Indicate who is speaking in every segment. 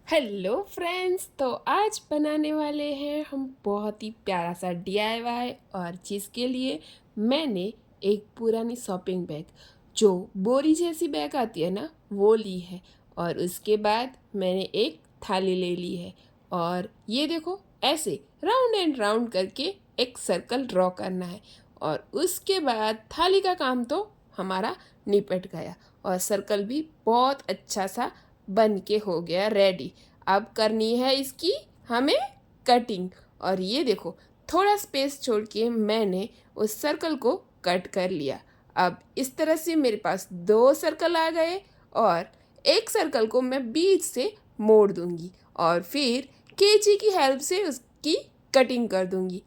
Speaker 1: Hello friends, तो आज बनाने वाले हैं हम बहुत ही प्यारा सा डीआईवाई। और जिसके लिए मैंने एक पुरानी शॉपिंग बैग, जो बोरी जैसी बैग आती है ना, वो ली है। और उसके बाद मैंने एक थाली ले ली है। और ये देखो, ऐसे राउंड एंड राउंड करके एक सर्कल ड्रॉ करना है। और उसके बाद थाली का काम तो हमारा निपट गया और सर्कल भी बहुत अच्छा सा बन के हो गया रेडी। अब करनी है इसकी हमें कटिंग। और ये देखो, थोड़ा स्पेस छोड़ के मैंने उस सर्कल को कट कर लिया। अब इस तरह से मेरे पास दो सर्कल आ गए और एक सर्कल को मैं बीच से मोड़ दूंगी और फिर कैंची की हेल्प से उसकी कटिंग कर दूंगी।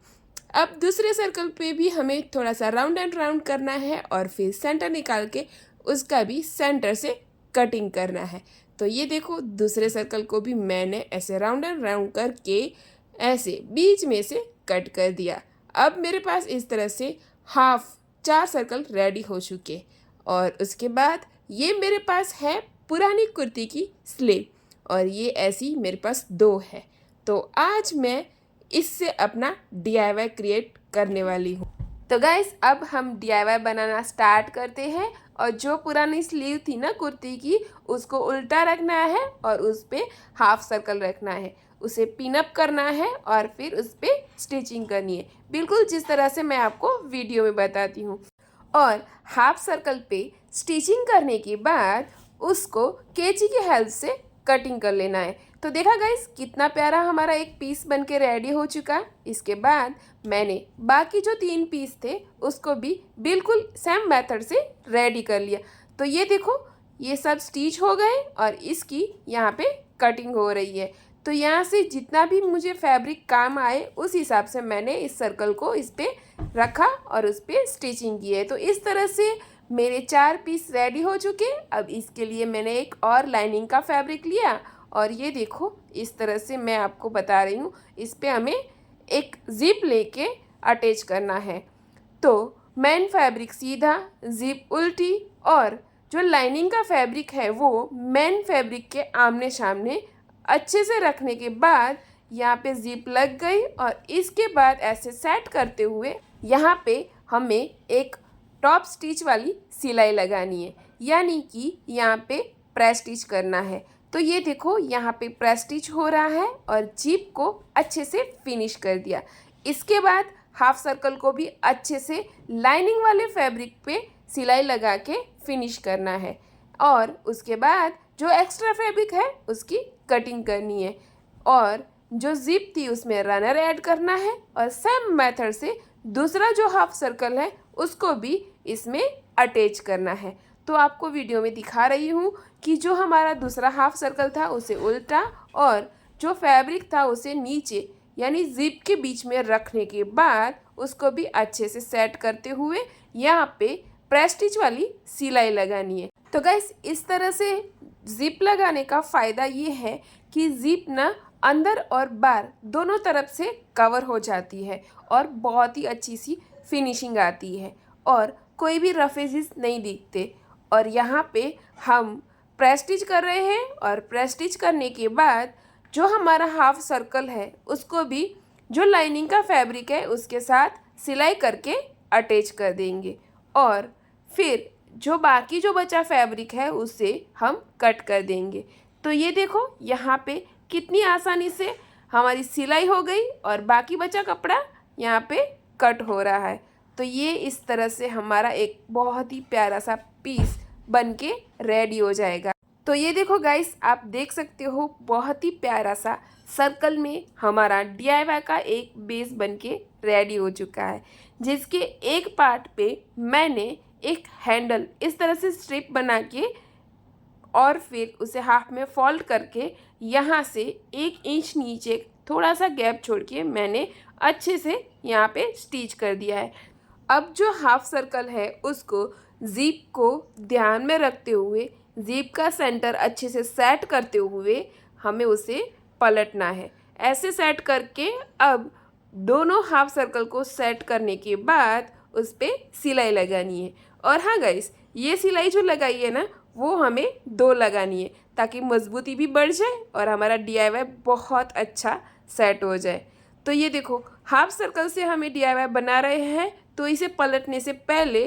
Speaker 1: अब दूसरे सर्कल पे भी हमें थोड़ा सा राउंड एंड राउंड करना है और फिर सेंटर निकाल के उसका भी सेंटर से कटिंग करना है। तो ये देखो, दूसरे सर्कल को भी मैंने ऐसे राउंड एंड राउंड करके ऐसे बीच में से कट कर दिया। अब मेरे पास इस तरह से चार सर्कल रेडी हो चुके। और उसके बाद ये मेरे पास है पुरानी कुर्ती की स्लीव, और ये ऐसी मेरे पास दो है। तो आज मैं इससे अपना डीआईवाई क्रिएट करने वाली हूँ। तो गाइस, अब हम डीआईवाई बनाना स्टार्ट करते हैं। और जो पुरानी स्लीव थी ना कुर्ती की, उसको उल्टा रखना है और उस पर हाफ सर्कल रखना है, उसे पिन अप करना है और फिर उस पर स्टिचिंग करनी है, बिल्कुल जिस तरह से मैं आपको वीडियो में बताती हूँ। और हाफ सर्कल पे स्टिचिंग करने के बाद उसको कैंची की हेल्प से कटिंग कर लेना है। तो देखा गाइस, कितना प्यारा हमारा एक पीस बन के रेडी हो चुका। इसके बाद मैंने बाकी जो तीन पीस थे उसको भी बिल्कुल सेम मेथड से रेडी कर लिया। तो ये देखो, ये सब स्टिच हो गए और इसकी यहाँ पे कटिंग हो रही है। तो यहाँ से जितना भी मुझे फैब्रिक काम आए उस हिसाब से मैंने इस सर्कल को इस पर रखा और उस पर स्टिचिंग की है। तो इस तरह से मेरे चार पीस रेडी हो चुके। अब इसके लिए मैंने एक और लाइनिंग का फैब्रिक लिया और ये देखो, इस तरह से मैं आपको बता रही हूँ, इस पे हमें एक जिप लेके अटैच करना है। तो मेन फैब्रिक सीधा, जिप उल्टी, और जो लाइनिंग का फैब्रिक है वो मेन फैब्रिक के आमने सामने अच्छे से रखने के बाद यहाँ पे जिप लग गई। और इसके बाद ऐसे सेट करते हुए यहाँ पे हमें एक टॉप स्टिच वाली सिलाई लगानी है, यानी कि यहाँ पे प्रेस स्टिच करना है। तो ये देखो, यहाँ पे प्रेस स्टिच हो रहा है और जिप को अच्छे से फिनिश कर दिया। इसके बाद हाफ सर्कल को भी अच्छे से लाइनिंग वाले फैब्रिक पे सिलाई लगा के फिनिश करना है। और उसके बाद जो एक्स्ट्रा फैब्रिक है उसकी कटिंग करनी है और जो जिप थी उसमें रनर ऐड करना है। और सेम मेथड से दूसरा जो हाफ सर्कल है उसको भी इसमें अटैच करना है। तो आपको वीडियो में दिखा रही हूँ कि जो हमारा दूसरा हाफ सर्कल था उसे उल्टा और जो फैब्रिक था उसे नीचे यानी जिप के बीच में रखने के बाद उसको भी अच्छे से सेट करते हुए यहाँ पे प्रेस स्टिच वाली सिलाई लगानी है। तो गाइस, इस तरह से जिप लगाने का फ़ायदा ये है कि जिप ना अंदर और बाहर दोनों तरफ से कवर हो जाती है और बहुत ही अच्छी सी फिनिशिंग आती है और कोई भी रफेजेस नहीं दिखते। और यहाँ पे हम प्रेस स्टिच कर रहे हैं और प्रेस स्टिच करने के बाद जो हमारा हाफ सर्कल है उसको भी जो लाइनिंग का फैब्रिक है उसके साथ सिलाई करके अटैच कर देंगे। और फिर जो बाकी जो बचा फैब्रिक है उसे हम कट कर देंगे। तो ये देखो, यहाँ पे कितनी आसानी से हमारी सिलाई हो गई और बाकी बचा कपड़ा यहाँ पे कट हो रहा है। तो ये इस तरह से हमारा एक बहुत ही प्यारा सा पीस बन के रेडी हो जाएगा। तो ये देखो गाइस, आप देख सकते हो बहुत ही प्यारा सा सर्कल में हमारा डीआईवाई का एक बेस बन के रेडी हो चुका है, जिसके एक पार्ट पे मैंने एक हैंडल इस तरह से स्ट्रिप बना के और फिर उसे हाफ में फोल्ड करके यहाँ से 1 इंच नीचे थोड़ा सा गैप छोड़ के मैंने अच्छे से यहाँ पे स्टिच कर दिया है। अब जो हाफ सर्कल है उसको जिप को ध्यान में रखते हुए जिप का सेंटर अच्छे से सेट करते हुए हमें उसे पलटना है। ऐसे सेट करके अब दोनों हाफ सर्कल को सेट करने के बाद उस पर सिलाई लगानी है। और हाँ गाइस, ये सिलाई जो लगाई है ना वो हमें 2 लगानी है, ताकि मजबूती भी बढ़ जाए और हमारा DIY बहुत अच्छा सेट हो जाए। तो ये देखो हाफ सर्कल से हमें DIY बना रहे हैं, तो इसे पलटने से पहले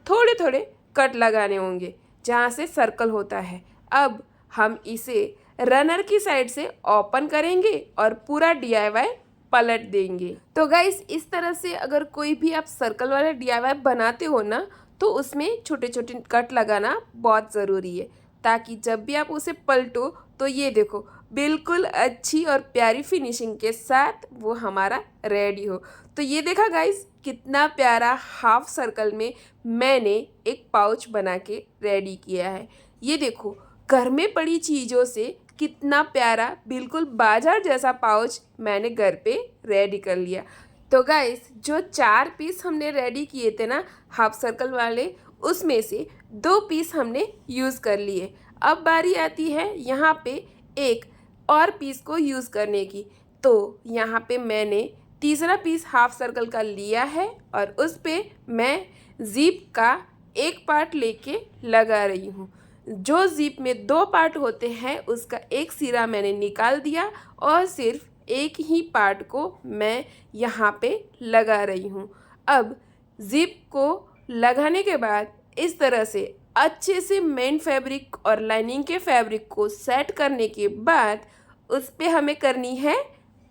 Speaker 1: थोड़े थोड़े कट लगाने होंगे जहाँ से सर्कल होता है। अब हम इसे रनर की साइड से ओपन करेंगे और पूरा DIY पलट देंगे। तो गाइस इस तरह से अगर कोई भी आप सर्कल वाला DIY बनाते हो ना, तो उसमें छोटे छोटे कट लगाना बहुत ज़रूरी है, ताकि जब भी आप उसे पलटो तो ये देखो बिल्कुल अच्छी और प्यारी फिनिशिंग के साथ वो हमारा रेडी हो। तो ये देखा गाइस कितना प्यारा हाफ सर्कल में मैंने एक पाउच बना के रेडी किया है। ये देखो घर में पड़ी चीज़ों से कितना प्यारा बिल्कुल बाजार जैसा पाउच मैंने घर पे रेडी कर लिया। तो गाइस जो 4 पीस हमने रेडी किए थे ना हाफ सर्कल वाले, उसमें से 2 पीस हमने यूज़ कर लिए। अब बारी आती है यहाँ पे एक और पीस को यूज़ करने की। तो यहाँ पे मैंने तीसरा पीस हाफ सर्कल का लिया है और उस पे मैं ज़िप का एक पार्ट लेके लगा रही हूँ। जो ज़िप में 2 पार्ट होते हैं उसका एक सिरा मैंने निकाल दिया और सिर्फ एक ही पार्ट को मैं यहाँ पे लगा रही हूँ। अब ज़िप को लगाने के बाद इस तरह से अच्छे से मेन फैब्रिक और लाइनिंग के फैब्रिक को सेट करने के बाद उस पर हमें करनी है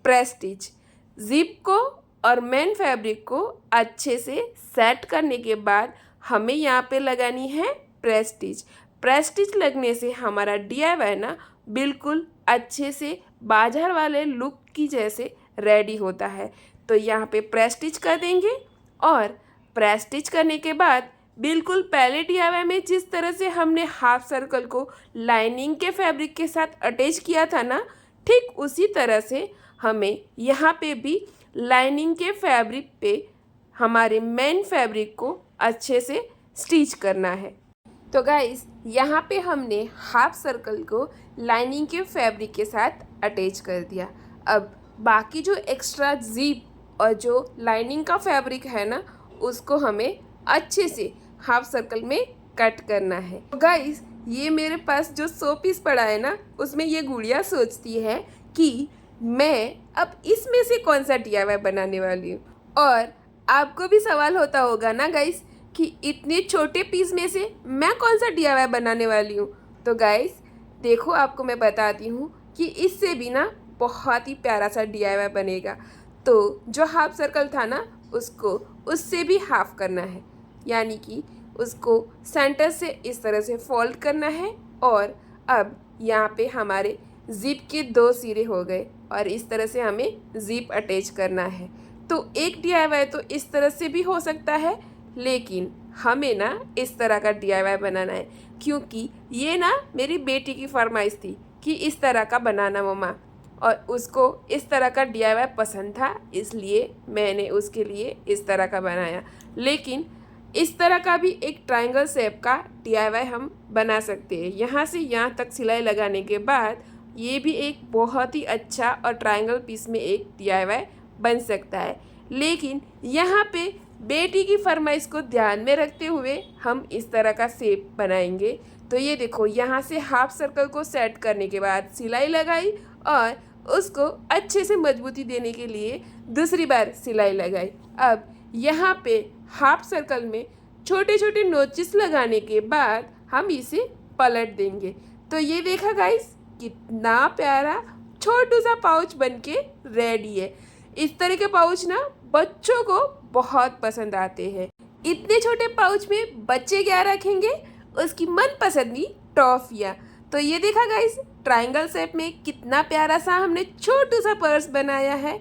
Speaker 1: प्रेस स्टिच। ज़िप को और मेन फैब्रिक को अच्छे से सेट करने के बाद हमें यहाँ पे लगानी है प्रेस स्टिच। प्रेस स्टिच लगने से हमारा DIY ना बिल्कुल अच्छे से बाजार वाले लुक की जैसे रेडी होता है। तो यहाँ पे प्रेस स्टिच कर देंगे और प्रेस स्टिच करने के बाद बिल्कुल पहले DIY में जिस तरह से हमने हाफ सर्कल को लाइनिंग के फैब्रिक के साथ अटैच किया था ना, ठीक उसी तरह से हमें यहाँ पे भी लाइनिंग के फैब्रिक पे हमारे मेन फैब्रिक को अच्छे से स्टिच करना है। तो गाइस यहाँ पे हमने हाफ सर्कल को लाइनिंग के फैब्रिक के साथ अटैच कर दिया। अब बाकी जो एक्स्ट्रा ज़िप और जो लाइनिंग का फैब्रिक है ना, उसको हमें अच्छे से हाफ सर्कल में कट करना है। तो गाइस ये मेरे पास जो 100 पीस पड़ा है ना, उसमें ये गुड़िया सोचती है कि मैं अब इसमें से कौन सा DIY बनाने वाली हूँ। और आपको भी सवाल होता होगा ना गाइस कि इतने छोटे पीस में से मैं कौन सा DIY बनाने वाली हूँ। तो गाइस देखो आपको मैं बताती हूँ कि इससे भी ना बहुत ही प्यारा सा DIY बनेगा। तो जो हाफ सर्कल था ना, उसको उससे भी हाफ करना है, यानी कि उसको सेंटर से इस तरह से फोल्ड करना है। और अब यहाँ पे हमारे ज़िप के 2 सिरे हो गए और इस तरह से हमें ज़िप अटैच करना है। तो एक DIY तो इस तरह से भी हो सकता है, लेकिन हमें ना इस तरह का DIY बनाना है, क्योंकि ये ना मेरी बेटी की फरमाइश थी कि इस तरह का बनाना मम्मा, और उसको इस तरह का DIY पसंद था, इसलिए मैंने उसके लिए इस तरह का बनाया। लेकिन इस तरह का भी एक ट्रायंगल शेप का DIY हम बना सकते हैं। यहाँ से यहाँ तक सिलाई लगाने के बाद ये भी एक बहुत ही अच्छा और ट्रायंगल पीस में एक DIY बन सकता है। लेकिन यहाँ पे बेटी की फरमाइश को ध्यान में रखते हुए हम इस तरह का शेप बनाएंगे। तो ये देखो यहाँ से हाफ सर्कल को सेट करने के बाद सिलाई लगाई और उसको अच्छे से मजबूती देने के लिए दूसरी बार सिलाई लगाई। अब यहाँ पे हाफ सर्कल में छोटे छोटे नोचेस लगाने के बाद हम इसे पलट देंगे। तो ये देखा गाइस कितना प्यारा छोटू सा पाउच बनके रेडी है। इस तरह के पाउच ना बच्चों को बहुत पसंद आते हैं। इतने छोटे पाउच में बच्चे क्या रखेंगे, उसकी मनपसंदी टॉफियाँ। तो ये देखा गाइस ट्रायंगल शेप में कितना प्यारा सा हमने छोटू सा पर्स बनाया है।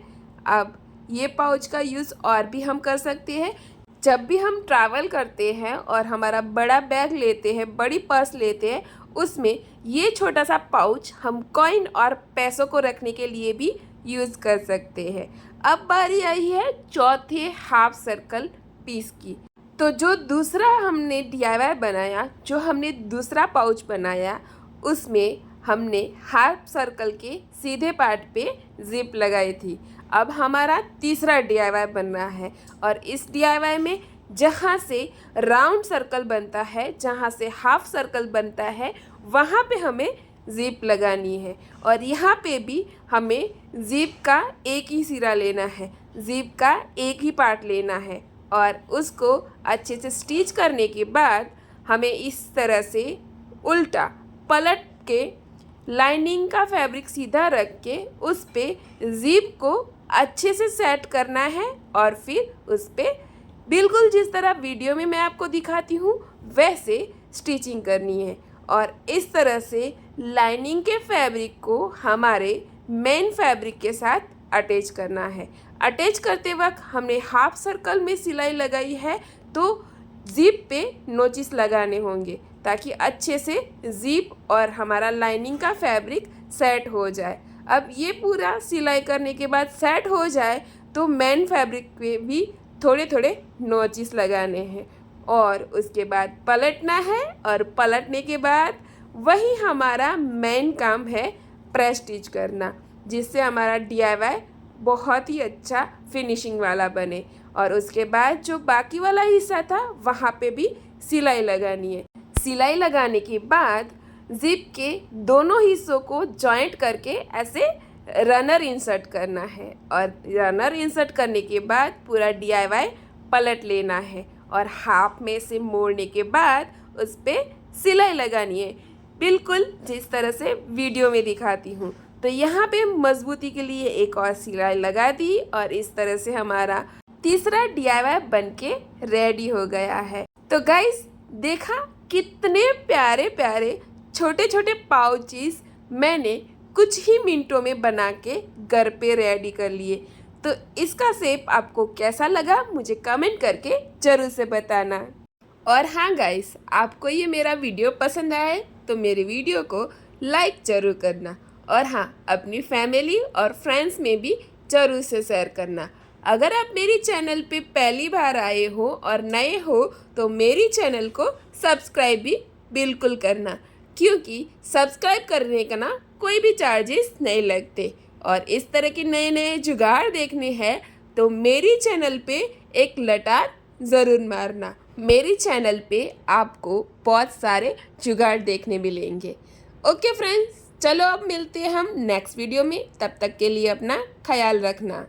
Speaker 1: अब ये पाउच का यूज़ और भी हम कर सकते हैं। जब भी हम ट्रैवल करते हैं और हमारा बड़ा बैग लेते हैं, बड़ी पर्स लेते हैं, उसमें ये छोटा सा पाउच हम कॉइन और पैसों को रखने के लिए भी यूज़ कर सकते हैं। अब बारी आई है चौथे हाफ सर्कल पीस की। तो जो दूसरा हमने DIY बनाया, जो हमने दूसरा पाउच बनाया, उसमें हमने हाफ सर्कल के सीधे पार्ट पे ज़िप लगाई थी। अब हमारा तीसरा DIY बन रहा है और इस DIY में जहाँ से राउंड सर्कल बनता है, जहाँ से हाफ सर्कल बनता है, वहाँ पे हमें ज़िप लगानी है। और यहाँ पे भी हमें ज़िप का एक ही सिरा लेना है, ज़िप का एक ही पार्ट लेना है और उसको अच्छे से स्टिच करने के बाद हमें इस तरह से उल्टा पलट के लाइनिंग का फैब्रिक सीधा रख के उस पे ज़िप को अच्छे से सेट करना है और फिर उस पे बिल्कुल जिस तरह वीडियो में मैं आपको दिखाती हूँ वैसे स्टिचिंग करनी है। और इस तरह से लाइनिंग के फैब्रिक को हमारे मेन फैब्रिक के साथ अटैच करना है। अटैच करते वक्त हमने हाफ सर्कल में सिलाई लगाई है तो ज़िप पे नोचिस लगाने होंगे ताकि अच्छे से ज़िप और हमारा लाइनिंग का फैब्रिक सेट हो जाए। अब ये पूरा सिलाई करने के बाद सेट हो जाए तो मेन फैब्रिक पे भी थोड़े थोड़े नोचिस लगाने हैं और उसके बाद पलटना है और पलटने के बाद वही हमारा मेन काम है प्रेस स्टिच करना, जिससे हमारा DIY बहुत ही अच्छा फिनिशिंग वाला बने। और उसके बाद जो बाकी वाला हिस्सा था वहाँ पे भी सिलाई लगानी है। सिलाई लगाने के बाद ज़िप के दोनों हिस्सों को जॉइंट करके ऐसे रनर इंसर्ट करना है और रनर इंसर्ट करने के बाद पूरा DIY पलट लेना है और हाफ में से मोड़ने के बाद उस पर सिलाई लगानी है, बिल्कुल जिस तरह से वीडियो में दिखाती हूँ। तो यहाँ पे मजबूती के लिए एक और सिलाई लगा दी और इस तरह से हमारा तीसरा DIY बनके रेडी हो गया है। तो गाइस देखा कितने प्यारे प्यारे छोटे छोटे पाउचेस मैंने कुछ ही मिनटों में बना के घर पे रेडी कर लिए। तो इसका शेप आपको कैसा लगा मुझे कमेंट करके ज़रूर से बताना। और हाँ गाइस, आपको ये मेरा वीडियो पसंद आए तो मेरे वीडियो को लाइक ज़रूर करना और हाँ अपनी फैमिली और फ्रेंड्स में भी ज़रूर से शेयर करना। अगर आप मेरी चैनल पे पहली बार आए हो और नए हो तो मेरी चैनल को सब्सक्राइब भी बिल्कुल करना, क्योंकि सब्सक्राइब करने का ना कोई भी चार्जेस नहीं लगते। और इस तरह के नए नए जुगाड़ देखने हैं तो मेरी चैनल पे एक लटार ज़रूर मारना। मेरी चैनल पे आपको बहुत सारे जुगाड़ देखने मिलेंगे। ओके फ्रेंड्स, चलो अब मिलते हैं हम नेक्स्ट वीडियो में। तब तक के लिए अपना ख्याल रखना।